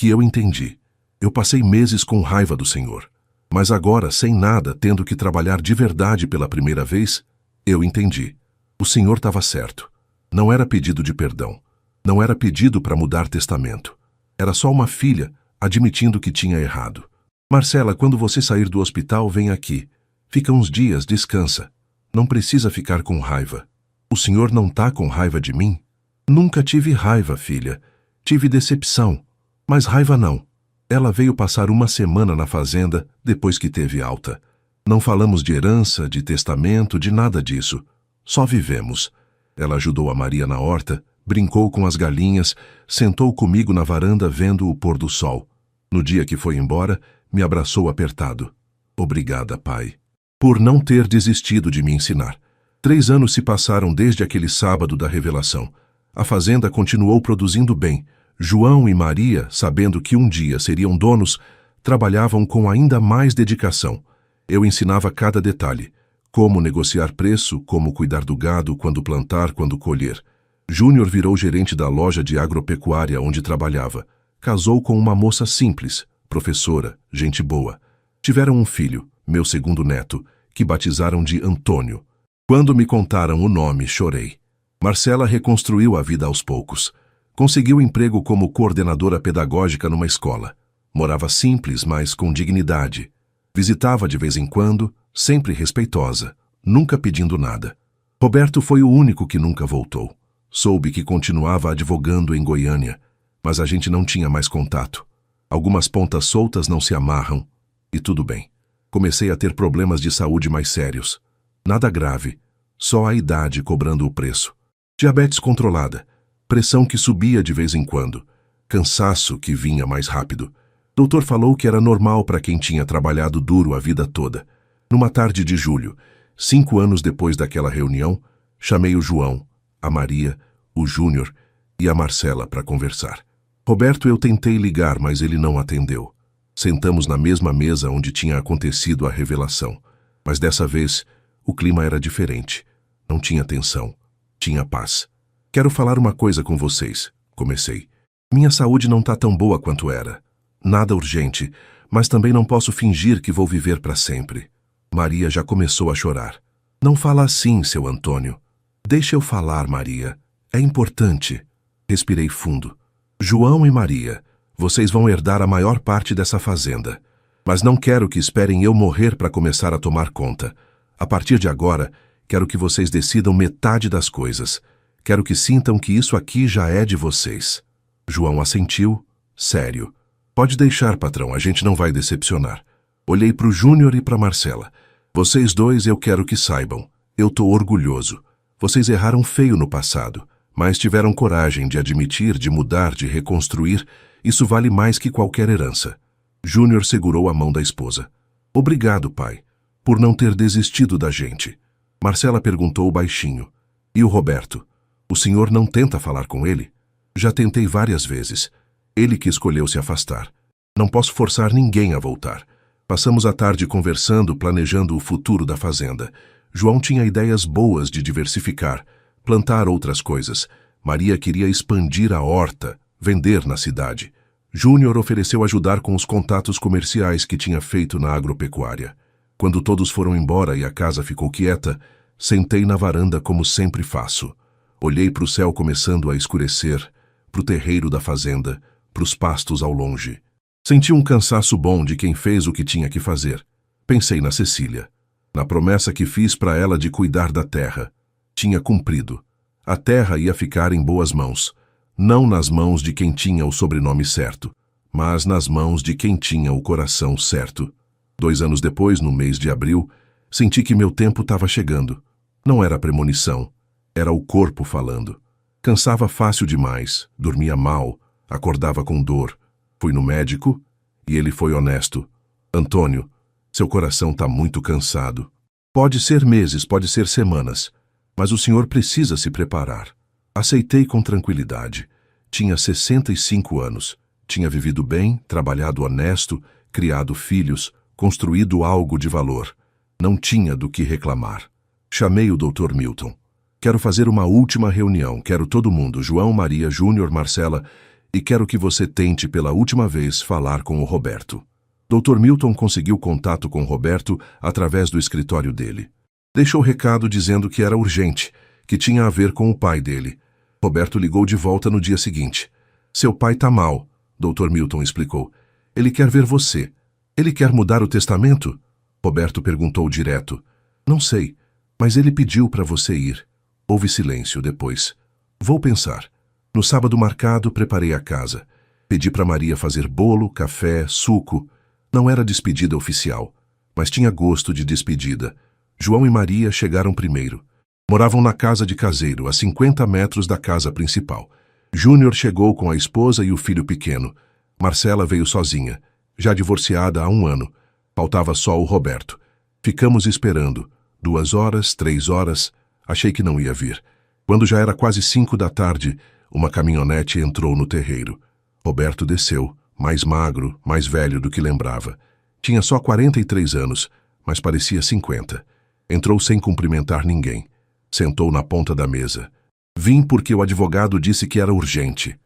eu entendi. Eu passei meses com raiva do Senhor. Mas agora, sem nada, tendo que trabalhar de verdade pela primeira vez, eu entendi. O Senhor estava certo. Não era pedido de perdão. Não era pedido para mudar testamento. Era só uma filha admitindo que tinha errado. Marcela, quando você sair do hospital, vem aqui. Fica uns dias, descansa. Não precisa ficar com raiva. O senhor não tá com raiva de mim? Nunca tive raiva, filha. Tive decepção. Mas raiva não. Ela veio passar uma semana na fazenda depois que teve alta. Não falamos de herança, de testamento, de nada disso. Só vivemos. Ela ajudou a Maria na horta, brincou com as galinhas, sentou comigo na varanda vendo o pôr do sol. No dia que foi embora, me abraçou apertado. Obrigada, pai, por não ter desistido de me ensinar. 3 anos se passaram desde aquele sábado da revelação. A fazenda continuou produzindo bem. João e Maria, sabendo que um dia seriam donos, trabalhavam com ainda mais dedicação. Eu ensinava cada detalhe. Como negociar preço, como cuidar do gado, quando plantar, quando colher. Júnior virou gerente da loja de agropecuária onde trabalhava. Casou com uma moça simples, professora, gente boa. Tiveram um filho, meu segundo neto, que batizaram de Antônio. Quando me contaram o nome, chorei. Marcela reconstruiu a vida aos poucos. Conseguiu emprego como coordenadora pedagógica numa escola. Morava simples, mas com dignidade. Visitava de vez em quando, sempre respeitosa, nunca pedindo nada. Roberto foi o único que nunca voltou. Soube que continuava advogando em Goiânia, mas a gente não tinha mais contato. Algumas pontas soltas não se amarram, e tudo bem. Comecei a ter problemas de saúde mais sérios. Nada grave, só a idade cobrando o preço. Diabetes controlada, pressão que subia de vez em quando, cansaço que vinha mais rápido. Doutor falou que era normal para quem tinha trabalhado duro a vida toda. Numa tarde de julho, 5 anos depois daquela reunião, chamei o João, a Maria, o Júnior e a Marcela para conversar. Roberto eu tentei ligar, mas ele não atendeu. Sentamos na mesma mesa onde tinha acontecido a revelação. Mas dessa vez, o clima era diferente. Não tinha tensão. Tinha paz. Quero falar uma coisa com vocês, comecei. Minha saúde não tá tão boa quanto era. Nada urgente, mas também não posso fingir que vou viver para sempre. Maria já começou a chorar. Não fala assim, seu Antônio. Deixa eu falar, Maria. É importante. Respirei fundo. João e Maria, vocês vão herdar a maior parte dessa fazenda. Mas não quero que esperem eu morrer para começar a tomar conta. A partir de agora, quero que vocês decidam metade das coisas. Quero que sintam que isso aqui já é de vocês. João assentiu, sério. Pode deixar, patrão, a gente não vai decepcionar. Olhei para o Júnior e para Marcela. Vocês dois eu quero que saibam. Eu tô orgulhoso. Vocês erraram feio no passado, mas tiveram coragem de admitir, de mudar, de reconstruir. Isso vale mais que qualquer herança. Júnior segurou a mão da esposa. Obrigado, pai, por não ter desistido da gente. Marcela perguntou baixinho. E o Roberto? O senhor não tenta falar com ele? Já tentei várias vezes. Ele que escolheu se afastar. Não posso forçar ninguém a voltar. Passamos a tarde conversando, planejando o futuro da fazenda. João tinha ideias boas de diversificar, plantar outras coisas. Maria queria expandir a horta, vender na cidade. Júnior ofereceu ajudar com os contatos comerciais que tinha feito na agropecuária. Quando todos foram embora e a casa ficou quieta, sentei na varanda como sempre faço. Olhei para o céu começando a escurecer, para o terreiro da fazenda, para os pastos ao longe. Senti um cansaço bom de quem fez o que tinha que fazer. Pensei na Cecília, na promessa que fiz para ela de cuidar da terra. Tinha cumprido. A terra ia ficar em boas mãos. Não nas mãos de quem tinha o sobrenome certo, mas nas mãos de quem tinha o coração certo. 2 anos depois, no mês de abril, senti que meu tempo estava chegando. Não era premonição, era o corpo falando. Cansava fácil demais, dormia mal, acordava com dor. Fui no médico e ele foi honesto. Antônio, seu coração está muito cansado. Pode ser meses, pode ser semanas, mas o senhor precisa se preparar. Aceitei com tranquilidade. Tinha 65 anos. Tinha vivido bem, trabalhado honesto, criado filhos, construído algo de valor. Não tinha do que reclamar. Chamei o Dr. Milton. Quero fazer uma última reunião. Quero todo mundo, João, Maria, Júnior, Marcela, e quero que você tente pela última vez falar com o Roberto. Dr. Milton conseguiu contato com Roberto através do escritório dele. Deixou recado dizendo que era urgente, que tinha a ver com o pai dele. Roberto ligou de volta no dia seguinte. Seu pai tá mal, Dr. Milton explicou. Ele quer ver você. Ele quer mudar o testamento? Roberto perguntou direto. Não sei, mas ele pediu para você ir. Houve silêncio depois. Vou pensar. No sábado marcado, preparei a casa. Pedi para Maria fazer bolo, café, suco. Não era despedida oficial, mas tinha gosto de despedida. João e Maria chegaram primeiro. Moravam na casa de caseiro, a 50 metros da casa principal. Júnior chegou com a esposa e o filho pequeno. Marcela veio sozinha, já divorciada há 1 ano. Faltava só o Roberto. Ficamos esperando. 2 horas, 3 horas. Achei que não ia vir. Quando já era quase 5 da tarde, uma caminhonete entrou no terreiro. Roberto desceu, mais magro, mais velho do que lembrava. Tinha só 43 anos, mas parecia 50. Entrou sem cumprimentar ninguém. Sentou na ponta da mesa. Vim porque o advogado disse que era urgente.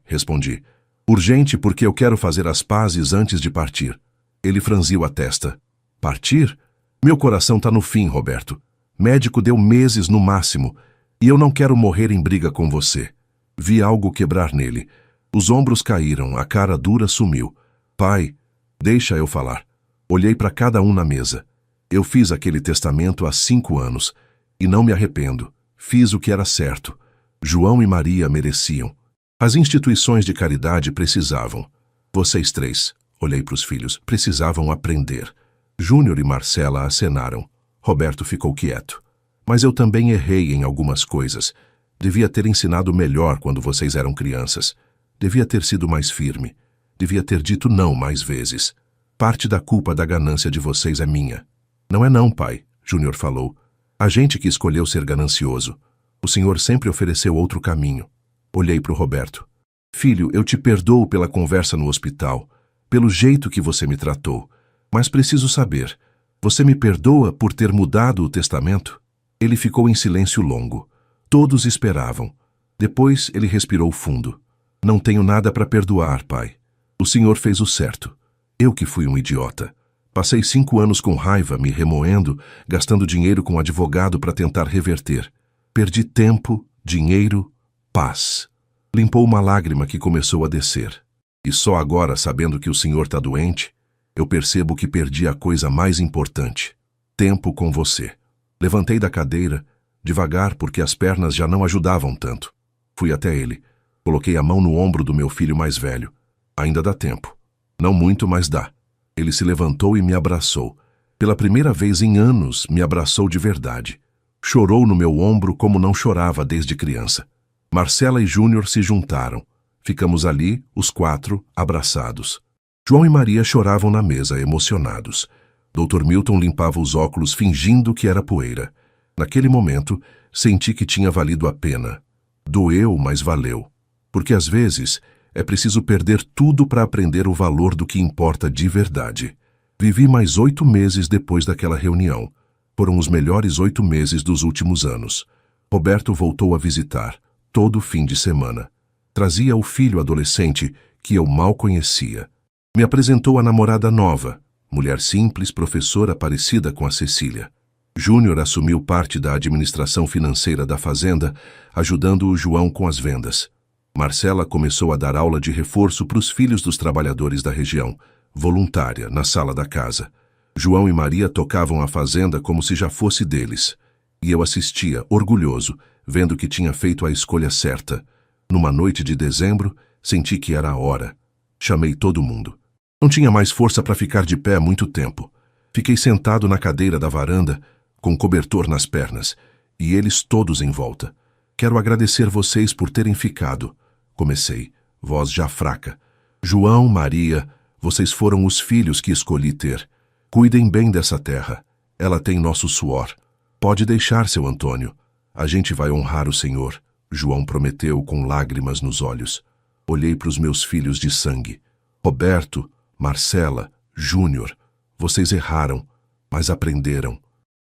Respondi. Urgente porque eu quero fazer as pazes antes de partir. Ele franziu a testa. Partir? Meu coração tá no fim, Roberto. Médico deu meses no máximo, e eu não quero morrer em briga com você. Vi algo quebrar nele. Os ombros caíram, a cara dura sumiu. Pai, deixa eu falar. Olhei para cada um na mesa. Eu fiz aquele testamento há 5 anos, e não me arrependo. Fiz o que era certo. João e Maria mereciam. As instituições de caridade precisavam. Vocês 3, olhei para os filhos, precisavam aprender. Júnior e Marcela acenaram. Roberto ficou quieto. Mas eu também errei em algumas coisas. Devia ter ensinado melhor quando vocês eram crianças. Devia ter sido mais firme. Devia ter dito não mais vezes. Parte da culpa da ganância de vocês é minha. Não é não, pai, Júnior falou. A gente que escolheu ser ganancioso. O senhor sempre ofereceu outro caminho. Olhei para o Roberto. Filho, eu te perdoo pela conversa no hospital, pelo jeito que você me tratou, mas preciso saber, você me perdoa por ter mudado o testamento? Ele ficou em silêncio longo. Todos esperavam. Depois ele respirou fundo. Não tenho nada para perdoar, pai. O senhor fez o certo. Eu que fui um idiota. Passei 5 anos com raiva, me remoendo, gastando dinheiro com advogado para tentar reverter. Perdi tempo, dinheiro, paz. Limpou uma lágrima que começou a descer. E só agora, sabendo que o senhor está doente, eu percebo que perdi a coisa mais importante. Tempo com você. Levantei da cadeira, devagar porque as pernas já não ajudavam tanto. Fui até ele. Coloquei a mão no ombro do meu filho mais velho. Ainda dá tempo. Não muito, mas dá. Ele se levantou e me abraçou. Pela primeira vez em anos, me abraçou de verdade. Chorou no meu ombro como não chorava desde criança. Marcela e Júnior se juntaram. Ficamos ali, os 4, abraçados. João e Maria choravam na mesa, emocionados. Dr. Milton limpava os óculos fingindo que era poeira. Naquele momento, senti que tinha valido a pena. Doeu, mas valeu. Porque às vezes é preciso perder tudo para aprender o valor do que importa de verdade. Vivi mais 8 meses depois daquela reunião. Foram os melhores 8 meses dos últimos anos. Roberto voltou a visitar, todo fim de semana. Trazia o filho adolescente que eu mal conhecia. Me apresentou a namorada nova, mulher simples, professora parecida com a Cecília. Júnior assumiu parte da administração financeira da fazenda, ajudando o João com as vendas. Marcela começou a dar aula de reforço para os filhos dos trabalhadores da região, voluntária, na sala da casa. João e Maria tocavam a fazenda como se já fosse deles. E eu assistia, orgulhoso, vendo que tinha feito a escolha certa. Numa noite de dezembro, senti que era a hora. Chamei todo mundo. Não tinha mais força para ficar de pé há muito tempo. Fiquei sentado na cadeira da varanda, com cobertor nas pernas, e eles todos em volta. Quero agradecer vocês por terem ficado. Comecei, voz já fraca. João, Maria, vocês foram os filhos que escolhi ter. Cuidem bem dessa terra. Ela tem nosso suor. Pode deixar, seu Antônio. A gente vai honrar o Senhor, João prometeu com lágrimas nos olhos. Olhei para os meus filhos de sangue. Roberto, Marcela, Júnior, vocês erraram, mas aprenderam.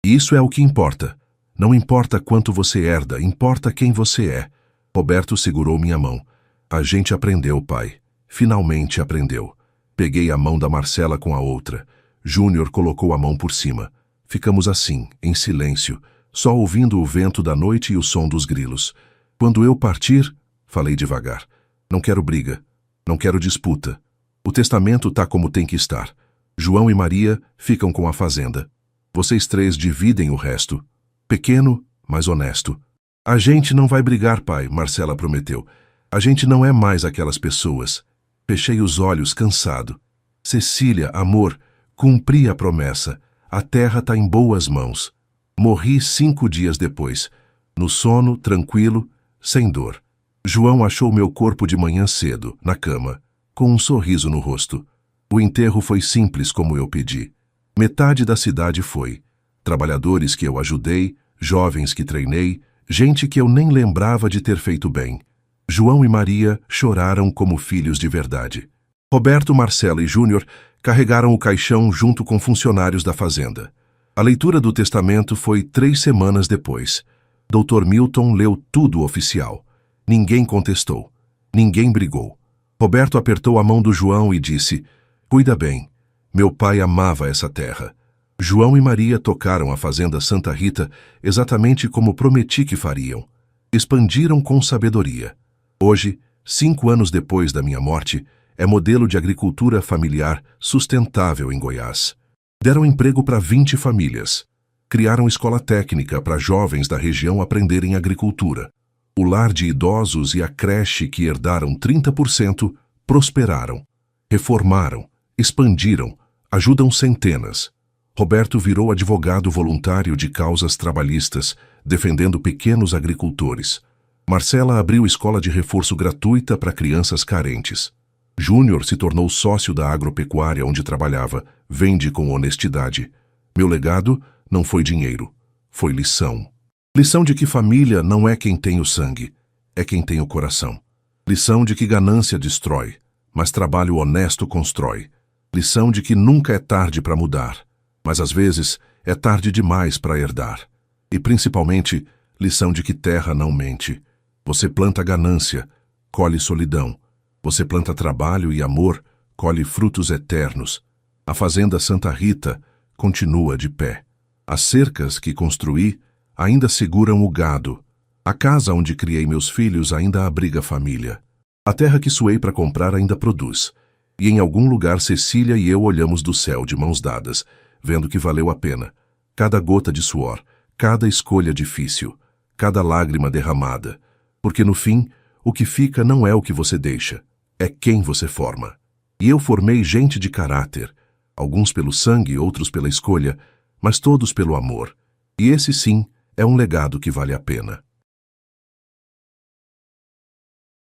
E isso é o que importa. Não importa quanto você herda, importa quem você é. Roberto segurou minha mão. A gente aprendeu, pai. Finalmente aprendeu. Peguei a mão da Marcela com a outra. Júnior colocou a mão por cima. Ficamos assim, em silêncio, só ouvindo o vento da noite e o som dos grilos. Quando eu partir, falei devagar. Não quero briga. Não quero disputa. O testamento tá como tem que estar. João e Maria ficam com a fazenda. Vocês três dividem o resto. Pequeno, mas honesto. A gente não vai brigar, pai, Marcela prometeu. A gente não é mais aquelas pessoas. Fechei os olhos, cansado. Cecília, amor, cumpri a promessa. A terra tá em boas mãos. Morri 5 dias depois. No sono, tranquilo, sem dor. João achou meu corpo de manhã cedo, na cama, com um sorriso no rosto. O enterro foi simples como eu pedi. Metade da cidade foi. Trabalhadores que eu ajudei, jovens que treinei, gente que eu nem lembrava de ter feito bem. João e Maria choraram como filhos de verdade. Roberto, Marcela e Júnior carregaram o caixão junto com funcionários da fazenda. A leitura do testamento foi 3 semanas depois. Dr. Milton leu tudo oficial. Ninguém contestou. Ninguém brigou. Roberto apertou a mão do João e disse: "Cuida bem. Meu pai amava essa terra." João e Maria tocaram a fazenda Santa Rita exatamente como prometi que fariam. Expandiram com sabedoria. Hoje, 5 anos depois da minha morte, é modelo de agricultura familiar sustentável em Goiás. Deram emprego para 20 famílias. Criaram escola técnica para jovens da região aprenderem agricultura. O lar de idosos e a creche que herdaram 30% prosperaram. Reformaram, expandiram, ajudam centenas. Roberto virou advogado voluntário de causas trabalhistas, defendendo pequenos agricultores. Marcela abriu escola de reforço gratuita para crianças carentes. Júnior se tornou sócio da agropecuária onde trabalhava, vende com honestidade. Meu legado não foi dinheiro, foi lição. Lição de que família não é quem tem o sangue, é quem tem o coração. Lição de que ganância destrói, mas trabalho honesto constrói. Lição de que nunca é tarde para mudar, mas às vezes é tarde demais para herdar. E principalmente, lição de que terra não mente. Você planta ganância, colhe solidão. Você planta trabalho e amor, colhe frutos eternos. A fazenda Santa Rita continua de pé. As cercas que construí ainda seguram o gado. A casa onde criei meus filhos ainda abriga a família. A terra que suei para comprar ainda produz. E em algum lugar Cecília e eu olhamos do céu de mãos dadas, vendo que valeu a pena. Cada gota de suor, cada escolha difícil, cada lágrima derramada. Porque no fim, o que fica não é o que você deixa, é quem você forma. E eu formei gente de caráter, alguns pelo sangue, outros pela escolha, mas todos pelo amor. E esse sim é um legado que vale a pena.